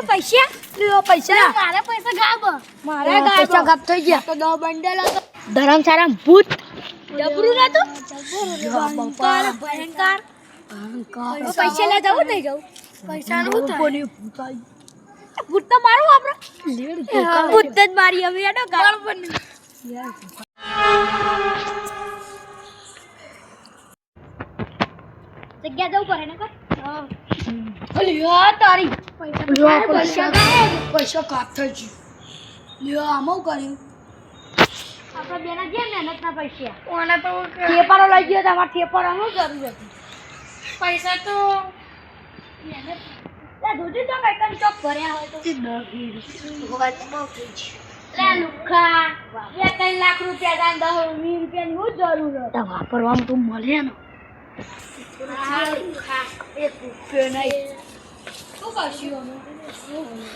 પૈસા પૈસા મારા પૈસા ગાયબ મારા પૈસા ગાયબ થઈ ગયા તો 10 બંડલ હતો ધરમશાળા ભૂત જબરું ના તો ભયંકર પૈસા લે જાવ નહીં જાવ પૈસા નું થાય ભૂત તો મારું આપણે ભૂત જ મારી હવે એનો ગાળ બની જગ્યા જવું પડે ને હા લ્યો તારી પૈસા કાપ થઈ ગયું લ્યો આમો કર્યું આપણે બેના જે મહેનતના પૈસા ઓને તો થેપારો લઈ ગયો તમાર થેપારાનું જરૂર હતી પૈસા તો મહેનત લા દોડી તો કઈ કન ચોક ભર્યા હોય તો 10 વાત બહુ થઈ છે લે લુખા 2-3 લાખ રૂપિયા દાન 10 રૂપિયાની હું જરૂર હતા વાપરવામાં તો મળે ને એક રૂપિયો નહીં શું કરશું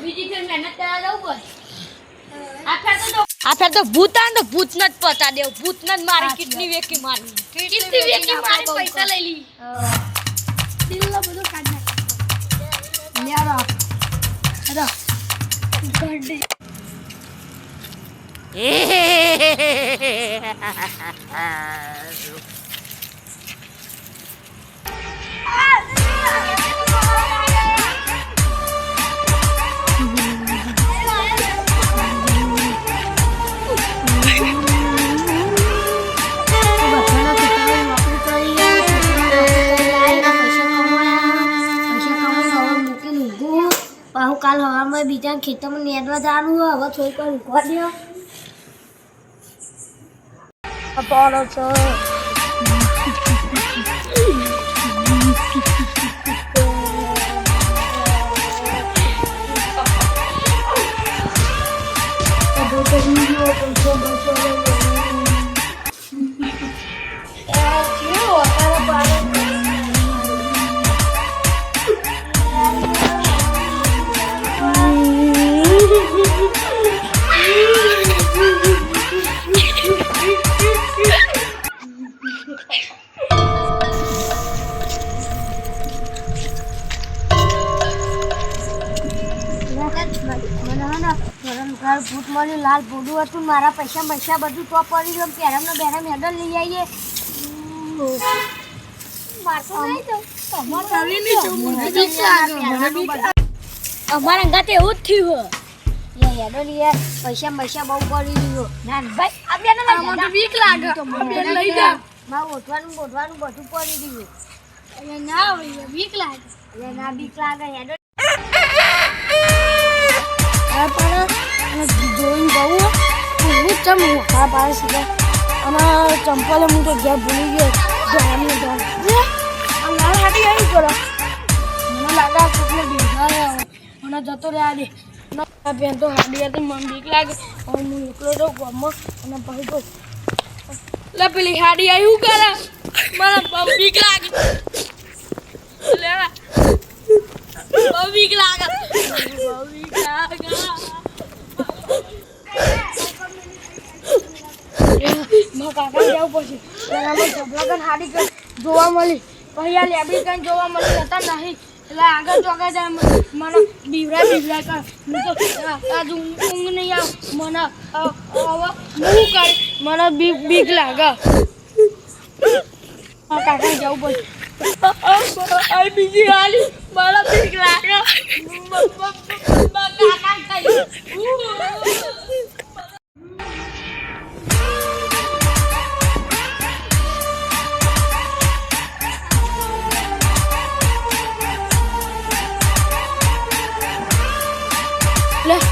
બીજી ફેર મહેનત કરવા જવું પડે આ ફેર તો ભૂત આન તો ભૂત ન જ પતા દેવ ભૂત ન જ મારી કિડની વેકી મારી કિડની વેકી મારી પૈસા લઈ લી દિલ્લા બધું કાઢ નાખ લ્યા રા ગડે કાલ હવામાં બીજા ખેતરમાં નેદવા જવાનું હવે થોડીક વાર ઉભા દો પાડો છો ભૂત મળ્યું લાલ ભૂડું હતું મારા પૈસા બધું તો પડી ગયું પહેરામનો બેરામ હેડલ લઈ આવીએ અમારા અંગાતે એવું જ થયું હેડો લઈએ પૈસા બહુ પડી ગયો ના ભાઈ આ બેને બીક લાગે લઈ જા મારું ઓઠવાનું બધું પડી ગયું ના બીક લાગે ના બીક લાગે હેડો જોઈને જવું હું ચમ હા પાડે સીધા અને ચંપલ હું તો ઘેર ભૂલી ગયો જવાની લાલ હાટી આવી ગયો મને લાગે કેટલો બીજા મને જતો રહ્યા દે બેન તો હાડી હતી મને બીક લાગે હવે હું એકલો તો ગમો અને પછી તો લે પેલી હાડી આવી શું કરે મને બહુ બીક લાગે લેવા બહુ બીક લાગે કાકા જવું પડશે ઝબલા હાડી જોવા મળી પછી આ લેબડી કઈ જોવા મળી હતા નહીં એટલે આગળ ચોગા જાય મને બીવરા કર આજ ઊંઘ નહીં આવે મને હવે હું કર મને બીક લાગે કાકા જવું પડશે બીજી હાલી મને બીક લાગે કાકા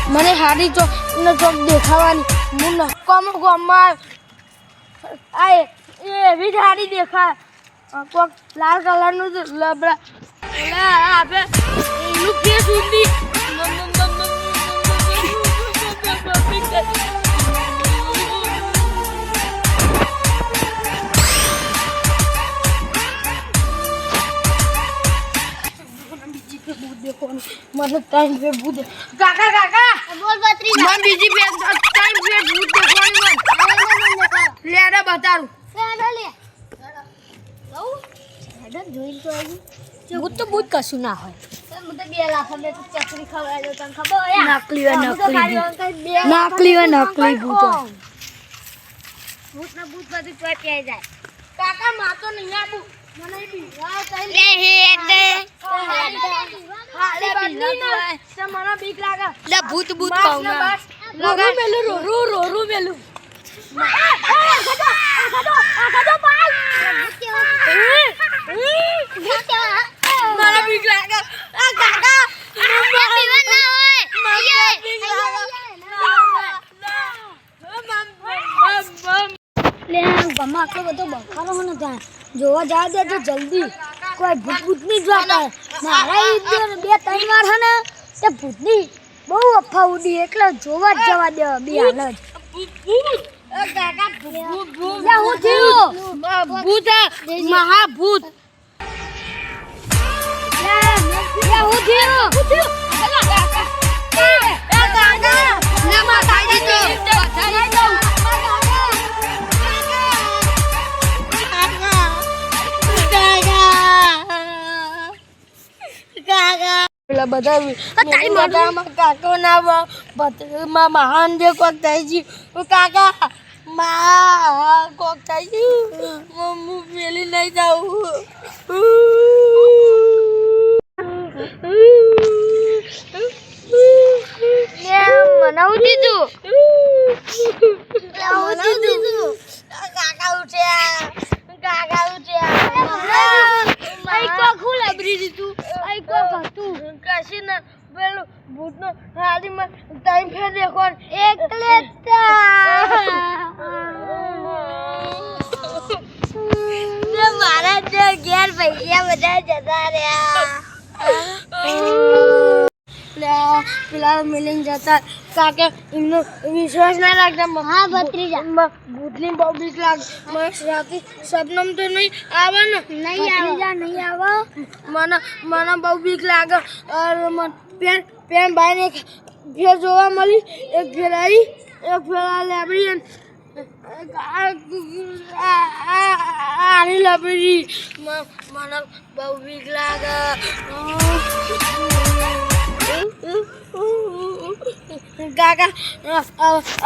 મને હાડી ચોક દેખાવાની હું નક્કામાં ગમમાં આ એવી જ હાડી દેખાય કોક લાલ કલરનું લબડા આપે એનું કે સુધી મને ટાઈમ पे भूत काका बोल बत्री मन बीजी पे टाइम पे भूत देखવાની मन લેડા બતારું લેડા લે જોઈ તો ભૂત તો ભૂત કશું ના હોય. હું તો 2 લાખ મેં તો ચકરી ખવડાવી દઉં તને ખબર હોય નકલી હોય નકલી ભૂત ભૂત ના ભૂત બધું ચોય પી જાય. કાકા માં તો નહીં આવું મને બીવા ચાઈ લે મને બીક લાગે લે ભૂત કહું ના રોરું મેલું મને બીક લાગે આ કાકા આટલો બધો બખારો ને ત્યાં જોવા જવા દેજો જલ્દી. કોઈ ભૂત નહીં જોતા. મારા 2-3 વાર છે ને તે ભૂતની બહુ અફવા ઉડી એટલે જોવા જ જવા દે બે હાલ જ. મહાભૂત પેલા બધા કાકો ના મહાન જે કોક થાય છે કાકા કોક થાય છે હું પેલી નહીં જાઉં. મનાવું દીધું કાકા ઉઠ્યા કશી ના પેલું ભૂત નો થાળીમાં ટાઈમ ફેર દેખો એકલે મારા જો ઘેર પૈસા બધા જતા રહ્યા પેલા મિલિંગ જતા કાકે એમનો વિશ્વાસ ના રાખતા. હા ભત્રીજા ભૂતની બહુ બીક લાગે. રાતે સપનમ તો નહીં આવે ને નહીં આવે મને બહુ બીક લાગે. પેન ભાઈને એક ફેર જોવા મળી એક ફેર આવી એક ફેર લેબડી આની લબડી મને બહુ બીક લાગે. કાકા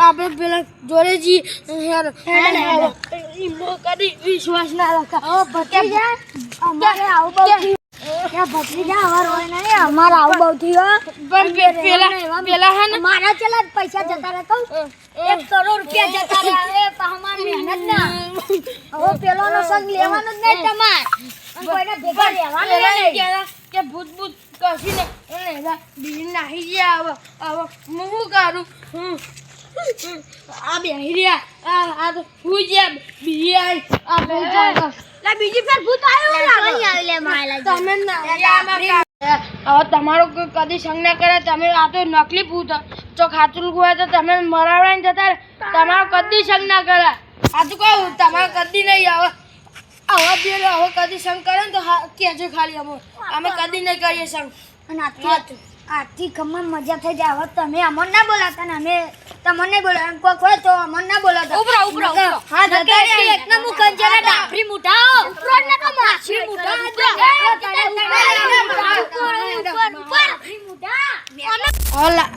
આપણે પેલા જોડે જી કદી વિશ્વાસ ના રાખા. અમારે આવું બહુ થયું પેલા હે ને મારા ચલા પૈસા જતા રહે કહું 1 કરોડ રૂપિયા જતા રહે અમારી મહેનત ના હવે પેલો નો સંગ લેવાનો જ નહીં તમારે કોઈને ભેગા રહેવાનું નહીં કે ભૂત કશી ને બીજી નાહી ગયા. હવે હું શું કરું આ બેહી રહ્યા આ તો હું જ્યાં બીજી આવી બીજી ફેર ભૂત આવ્યું તમે હવે તમારો કોઈ કદી સંગ ના કરે. તમે આ તો નકલી ભૂત જો ખાતું હોય તો તમે મરાવડાને જતા તમારો કદી સંગ ના કરે. આ તો કહું તમારો કદી નહીં હવે કદી સંગ કરે ને તો કહેજો ખાલી અમે કદી નહીં કરીએ સંગ. અને આથી ખમ્મા મજા થઈ જાય. હવે તમે અમન ના બોલાતા ને અમે તમને નહીં બોલા કોક હોય તો અમન ના બોલાતા. ઉપરો હા જતા એકના મુખ કંજરા ડાફરી મુઠાઓ ઉપરો ને તો માછી મુઠા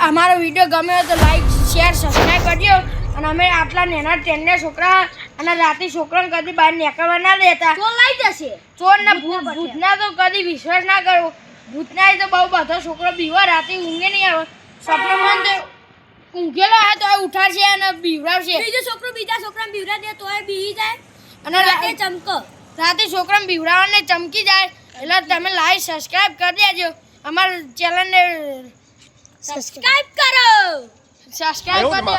અમારો વિડીયો ગમે તો લાઈક શેર સબસ્ક્રાઇબ કરજો. અને અમે આટલા નાના ટેનના છોકરા અને રાતે છોકરાને કદી બહાર નીકળવા ના દેતા. ચોર લઈ જશે. ચોર ના ભૂતના તો કદી વિશ્વાસ ના કરવો. ભૂતના તો બહુ બધો છોકરો બીવા રાતે ઊંઘે નહીં આવે. સપનામાં તો ઊંઘેલો હોય તો ઉઠાડશે અને બીવડાવશે. બીજો છોકરો બીજા છોકરાને બીવડા દે તોય બીવી જાય અને રાતે ચમકો રાતે છોકરાને બીવડાવવાને ચમકી જાય. એટલે તમે લાઈક સબસ્ક્રાઇબ કરી દેજો. અમારા ચેનલને સબસ્ક્રાઇબ કરો. સબસ્ક્રાઇબ કરી દો.